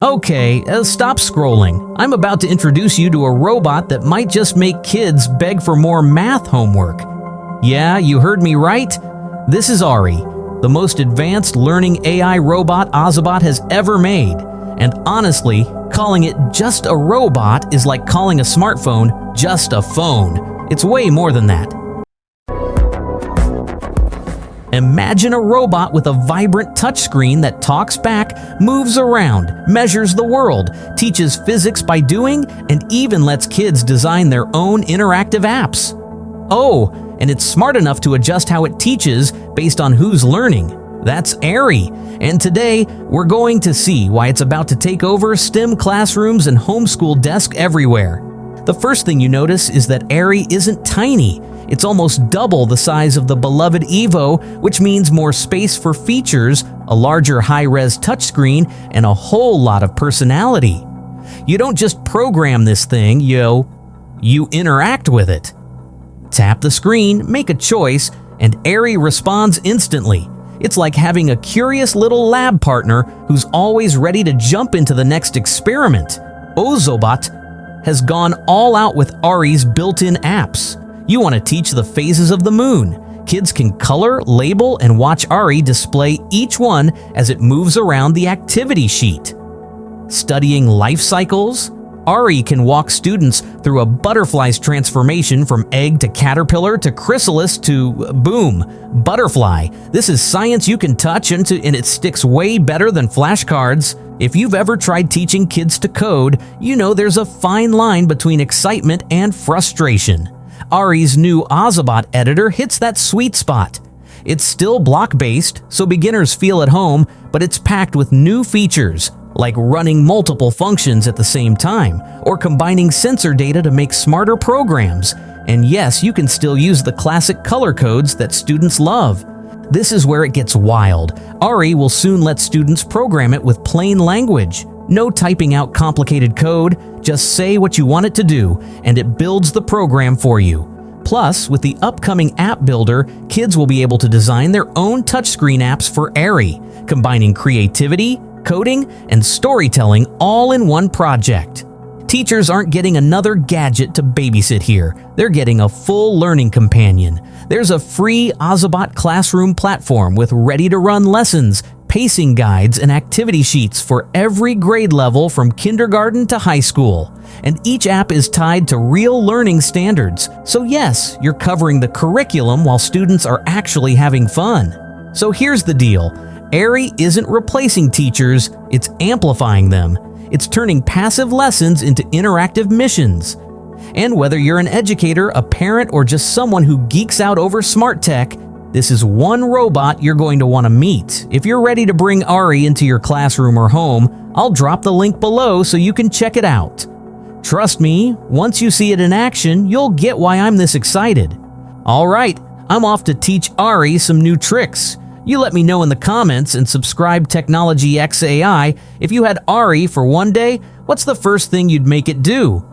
Okay, stop scrolling. I'm about to introduce you to a robot that might just make kids beg for more math homework. Yeah, you heard me right. This is Ari, the most advanced learning AI robot Ozobot has ever made. And honestly, calling it just a robot is like calling a smartphone just a phone. It's way more than that. Imagine a robot with a vibrant touchscreen that talks back, moves around, measures the world, teaches physics by doing, and even lets kids design their own interactive apps. Oh, and it's smart enough to adjust how it teaches based on who's learning. That's Ari, and today we're going to see why it's about to take over STEM classrooms and homeschool desks everywhere. The first thing you notice is that Ari isn't tiny. It's almost double the size of the beloved Evo, which means more space for features, a larger high-res touchscreen, and a whole lot of personality. You don't just program this thing, you interact with it. Tap the screen, make a choice, and Ari responds instantly. It's like having a curious little lab partner who's always ready to jump into the next experiment. Ozobot has gone all out with Ari's built-in apps. You want to teach the phases of the moon. Kids can color, label, and watch Ari display each one as it moves around the activity sheet. Studying life cycles, Ari can walk students through a butterfly's transformation from egg to caterpillar to chrysalis to, boom, butterfly. This is science you can touch and it sticks way better than flashcards. If you've ever tried teaching kids to code, you know there's a fine line between excitement and frustration. Ari's new Ozobot Editor hits that sweet spot. It's still block-based, so beginners feel at home, but it's packed with new features, like running multiple functions at the same time, or combining sensor data to make smarter programs. And yes, you can still use the classic color codes that students love. This is where it gets wild. Ari will soon let students program it with plain language. No typing out complicated code, just say what you want it to do, and it builds the program for you. Plus, with the upcoming app builder, kids will be able to design their own touchscreen apps for Ari, combining creativity, coding, and storytelling all in one project. Teachers aren't getting another gadget to babysit here. They're getting a full learning companion. There's a free Ozobot classroom platform with ready-to-run lessons, pacing guides, and activity sheets for every grade level from kindergarten to high school. And each app is tied to real learning standards. So yes, you're covering the curriculum while students are actually having fun. So here's the deal. Ari isn't replacing teachers, it's amplifying them. It's turning passive lessons into interactive missions. And whether you're an educator, a parent, or just someone who geeks out over smart tech, this is one robot you're going to want to meet. If you're ready to bring Ari into your classroom or home, I'll drop the link below so you can check it out. Trust me, once you see it in action, you'll get why I'm this excited. Alright, I'm off to teach Ari some new tricks. You let me know in the comments and subscribe Technology X AI. If you had Ari for one day, what's the first thing you'd make it do?